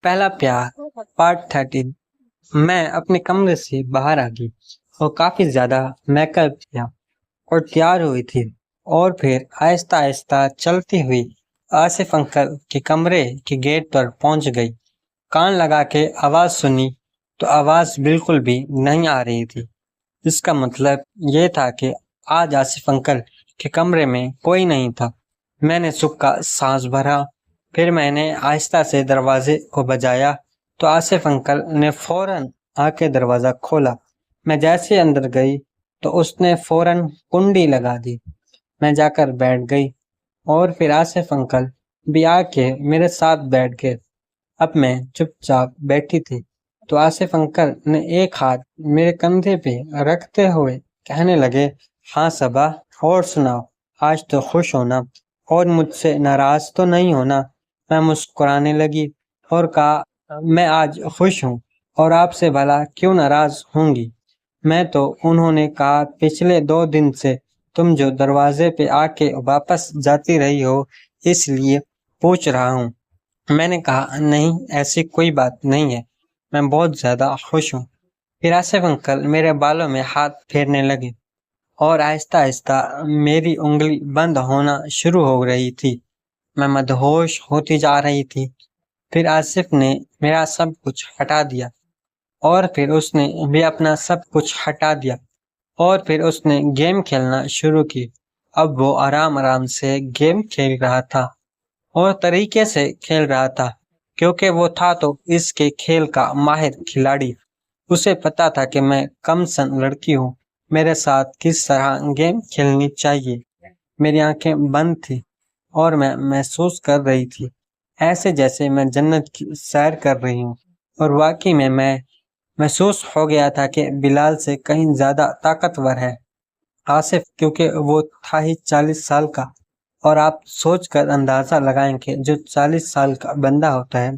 पहला प्यार पार्ट 13। मैं अपने कमरे से बाहर आ गई और काफी ज्यादा मेकअप किया और तैयार हुई थी और फिर आहिस्ता आहिस्ता चलती हुई आसिफ अंकल के कमरे के गेट पर पहुंच गई। कान लगा के आवाज सुनी तो आवाज बिल्कुल भी नहीं आ रही थी। इसका मतलब ये था कि आज आसिफ अंकल के कमरे में कोई नहीं था। मैंने सुख का सांस भरा, फिर मैंने आहिस्ता से दरवाजे को बजाया तो आसिफ अंकल ने फौरन आके दरवाजा खोला। मैं जैसे अंदर गई तो उसने फौरन कुंडी लगा दी। मैं जाकर बैठ गई और फिर आसिफ अंकल भी आके मेरे साथ बैठ गए। अब मैं चुपचाप बैठी थी तो आसिफ अंकल ने एक हाथ मेरे कंधे पे रखते हुए कहने लगे, हाँ सबा, और सुनाओ, आज तो खुश होना और मुझसे नाराज तो नहीं होना। मैं मुस्कुराने लगी और कहा, मैं आज खुश हूँ और आपसे भला क्यों नाराज होंगी। मैं तो उन्होंने कहा, पिछले 2 दिन से तुम जो दरवाजे पे आके वापस जाती रही हो इसलिए पूछ रहा हूँ। मैंने कहा, नहीं ऐसी कोई बात नहीं है, मैं बहुत ज्यादा खुश हूँ। फिर आसिफ अंकल मेरे बालों में हाथ फेरने लगे और आहिस्ता आहिस्ता मेरी उंगली बंद होना शुरू हो रही थी। मैं मदहोश होती जा रही थी। फिर आसिफ ने मेरा सब कुछ हटा दिया और फिर उसने भी अपना सब कुछ हटा दिया और फिर उसने गेम खेलना शुरू की। अब वो आराम आराम से गेम खेल रहा था और तरीके से खेल रहा था क्योंकि वो था तो इसके खेल का माहिर खिलाड़ी। उसे पता था कि मैं कम सन लड़की हूँ, मेरे साथ किस तरह गेम खेलनी चाहिए। मेरी आंखें बंद थी और मैं महसूस कर रही थी ऐसे जैसे मैं जन्नत की सैर कर रही हूँ। और वाकई में मैं महसूस हो गया था कि बिलाल से कहीं ज्यादा ताकतवर है आसिफ, क्योंकि वो था ही 40 साल का। और आप सोच कर अंदाजा लगाएं कि जो 40 साल का बंदा होता है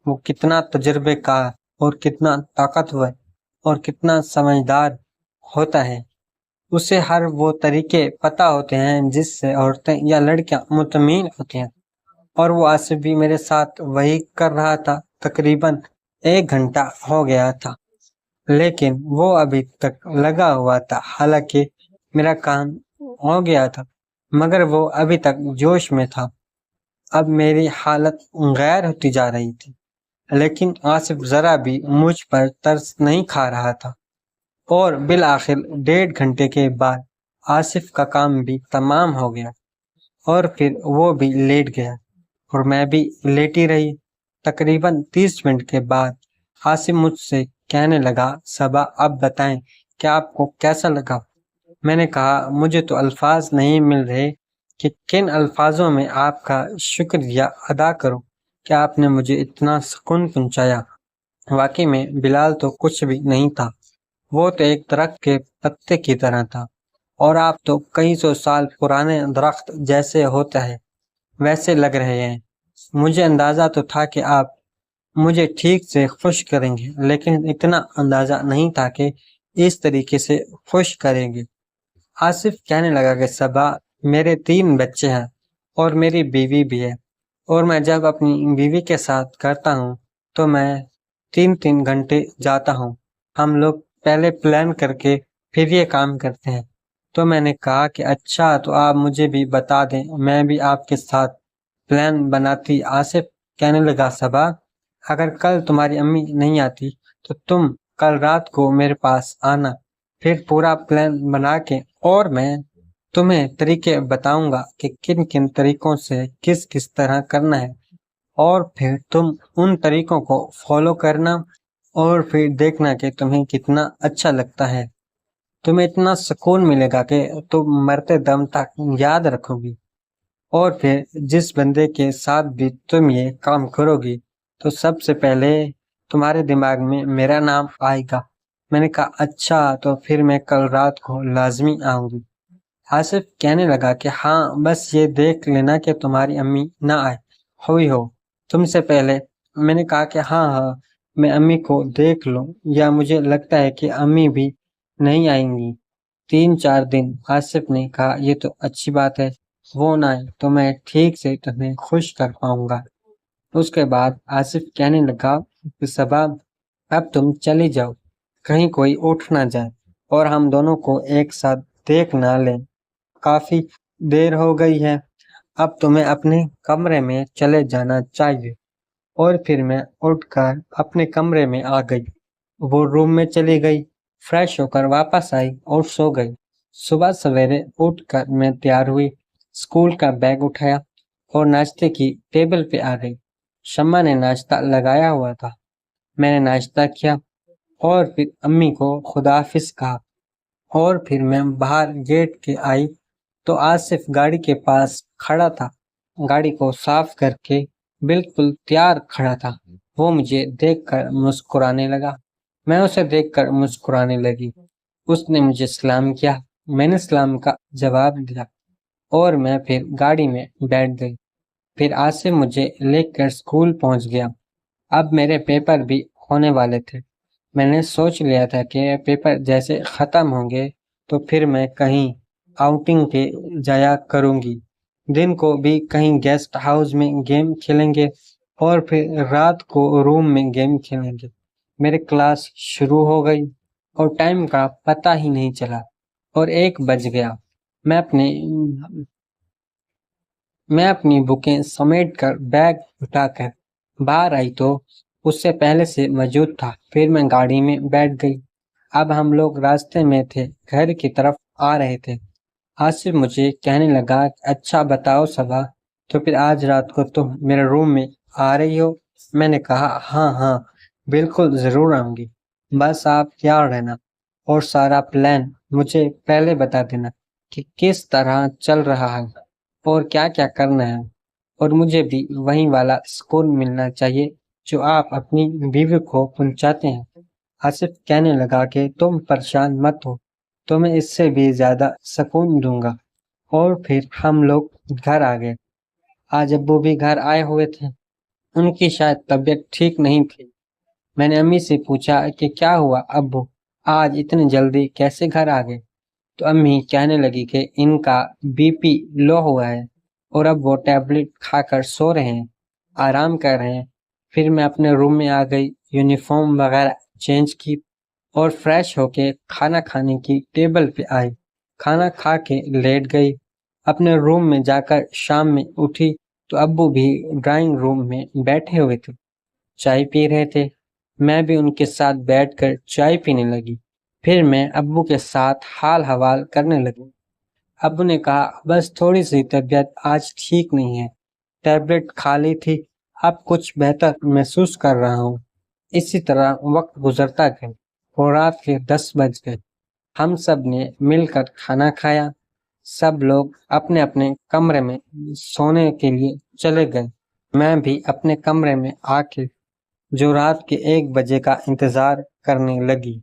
वो कितना तजुर्बेकार और कितना ताकतवर और कितना समझदार होता है। उसे हर वो तरीके पता होते हैं जिससे औरतें या लड़कियां मुतमईन होती हैं। और वो आसिफ भी मेरे साथ वही कर रहा था। तकरीबन 1 घंटा हो गया था लेकिन वो अभी तक लगा हुआ था। हालांकि मेरा काम हो गया था मगर वो अभी तक जोश में था। अब मेरी हालत गैर होती जा रही थी लेकिन आसिफ जरा भी मुझ पर तरस नहीं खा रहा था। और बिल आखिर 1.5 घंटे के बाद आसिफ का काम भी तमाम हो गया और फिर वो भी लेट गया और मैं भी लेटी रही। तकरीबन 30 मिनट के बाद आसिफ मुझसे कहने लगा, सबा अब बताएं कि आपको कैसा लगा। मैंने कहा, मुझे तो अल्फाज नहीं मिल रहे कि किन अल्फाजों में आपका शुक्रिया अदा करूं कि आपने मुझे इतना सुकून पहुंचाया। वाकई में बिलाल तो कुछ भी नहीं था, वो तो एक दरख्त के पत्ते की तरह था और आप तो कई सौ साल पुराने दरख्त जैसे होता है वैसे लग रहे हैं। मुझे अंदाजा तो था कि आप मुझे ठीक से खुश करेंगे लेकिन इतना अंदाजा नहीं था कि इस तरीके से खुश करेंगे। आसिफ कहने लगा कि सबा, मेरे 3 बच्चे हैं और मेरी बीवी भी है और मैं जब अपनी बीवी के साथ करता हूँ तो मैं 3-3 घंटे जाता हूँ। हम लोग पहले प्लान करके फिर ये काम करते हैं। तो मैंने कहा कि अच्छा, तो आप मुझे भी बता दें, मैं भी आपके साथ प्लान बनाती। आसिफ कहने लगा, सबा, अगर कल तुम्हारी अम्मी नहीं आती तो तुम कल रात को मेरे पास आना, फिर पूरा प्लान बना के और मैं तुम्हें तरीके बताऊंगा कि किन किन तरीकों से किस किस तरह करना है और फिर तुम उन तरीकों को फॉलो करना और फिर देखना कि तुम्हें कितना अच्छा लगता है। तुम्हें इतना सुकून मिलेगा कि तुम मरते दम तक याद रखोगी। और फिर जिस बंदे के साथ भी तुम ये काम करोगी तो सबसे पहले तुम्हारे दिमाग में मेरा नाम आएगा। मैंने कहा, अच्छा, तो फिर मैं कल रात को लाजमी आऊंगी। आसिफ कहने लगा कि हाँ, बस ये देख लेना कि तुम्हारी अम्मी ना आए हुई हो तुमसे पहले। मैंने कहा कि हाँ हाँ, मैं अम्मी को देख लूं या मुझे लगता है कि अम्मी भी नहीं आएंगी 3-4 दिन। आसिफ ने कहा, ये तो अच्छी बात है, वो ना आए तो मैं ठीक से तुम्हें खुश कर पाऊंगा। اس کے بعد آصف کہنے لگا کہ صبا اب تم چلی جاؤ، کہیں کوئی اٹھ نہ جائے اور ہم دونوں کو ایک ساتھ دیکھ نہ لیں، کافی دیر ہو گئی ہے، اب تمہیں اپنے کمرے میں چلے جانا چاہیے۔ اور پھر میں اٹھ کر اپنے کمرے میں آ گئی، وہ روم میں چلی گئی، فریش ہو کر واپس آئی اور سو گئی۔ صبح سویرے اٹھ کر میں تیار ہوئی، اسکول کا بیگ اٹھایا اور ناشتے کی ٹیبل پہ آ گئی۔ شمع نے ناشتہ لگایا ہوا تھا، میں نے ناشتہ کیا اور پھر امی کو خدا حافظ کہا، اور پھر میں باہر گیٹ کے آئی تو آصف گاڑی کے پاس کھڑا تھا، گاڑی کو صاف کر کے بالکل تیار کھڑا تھا۔ وہ مجھے دیکھ کر مسکرانے لگا، میں اسے دیکھ کر مسکرانے لگی۔ اس نے مجھے سلام کیا، میں نے سلام کا جواب دیا اور میں پھر گاڑی میں بیٹھ گئی۔ پھر آصف مجھے لے کر اسکول پہنچ گیا۔ اب میرے پیپر بھی ہونے والے تھے، میں نے سوچ لیا تھا کہ پیپر جیسے ختم ہوں گے تو پھر میں کہیں آؤٹنگ پہ جایا کروں گی، دن کو بھی کہیں گیسٹ ہاؤس میں گیم کھیلیں گے اور پھر رات کو روم میں گیم کھیلیں گے۔ میرے کلاس شروع ہو گئی اور ٹائم کا پتہ ہی نہیں چلا اور 1 بج گیا۔ میں اپنی بکیں سمیٹ کر بیگ اٹھا کر باہر آئی تو اس سے پہلے سے موجود تھا، پھر میں گاڑی میں بیٹھ گئی۔ اب ہم لوگ راستے میں تھے، گھر کی طرف آ رہے تھے۔ آصف مجھے کہنے لگا کہ اچھا بتاؤ صبا، تو پھر آج رات کو تم میرے روم میں آ رہی ہو؟ میں نے کہا ہاں ہاں بالکل ضرور آؤں گی، بس آپ تیار رہنا اور سارا پلان مجھے پہلے بتا دینا کہ کس طرح چل رہا ہے اور کیا کیا کرنا ہے، اور مجھے بھی وہی والا سکون ملنا چاہیے جو آپ اپنی بیوی کو پہنچاتے ہیں۔ آصف کہنے لگا کہ تم پریشان مت ہو، تو میں اس سے بھی زیادہ سکون دوں گا۔ اور پھر ہم لوگ گھر آ گئے۔ آج ابو بھی گھر آئے ہوئے تھے، ان کی شاید طبیعت ٹھیک نہیں تھی۔ میں نے امی سے پوچھا کہ کیا ہوا ابو، آج اتنی جلدی کیسے گھر آ گئے؟ تو امی کہنے لگی کہ ان کا بی پی لو ہوا ہے اور اب وہ ٹیبلٹ کھا کر سو رہے ہیں، آرام کر رہے ہیں۔ پھر میں اپنے روم میں آ گئی، یونیفارم وغیرہ چینج کی اور فریش ہو کے کھانا کھانے کی ٹیبل پہ آئی، کھانا کھا کے لیٹ گئی۔ اپنے روم میں جا کر شام میں اٹھی تو ابو بھی ڈرائنگ روم میں بیٹھے ہوئے تھے، چائے پی رہے تھے۔ میں بھی ان کے ساتھ بیٹھ کر چائے پینے لگی۔ پھر میں ابو کے ساتھ حال حوال کرنے لگی۔ ابو نے کہا بس تھوڑی سی طبیعت آج ٹھیک نہیں ہے، ٹیبلٹ کھا لی تھی، اب کچھ بہتر محسوس کر رہا ہوں۔ اسی طرح وقت گزرتا گیا اور رات کے 10 بج گئے۔ ہم سب نے مل کر کھانا کھایا، سب لوگ اپنے اپنے کمرے میں سونے کے لیے چلے گئے۔ میں بھی اپنے کمرے میں آ کے جو رات کے 1 بجے کا انتظار کرنے لگی۔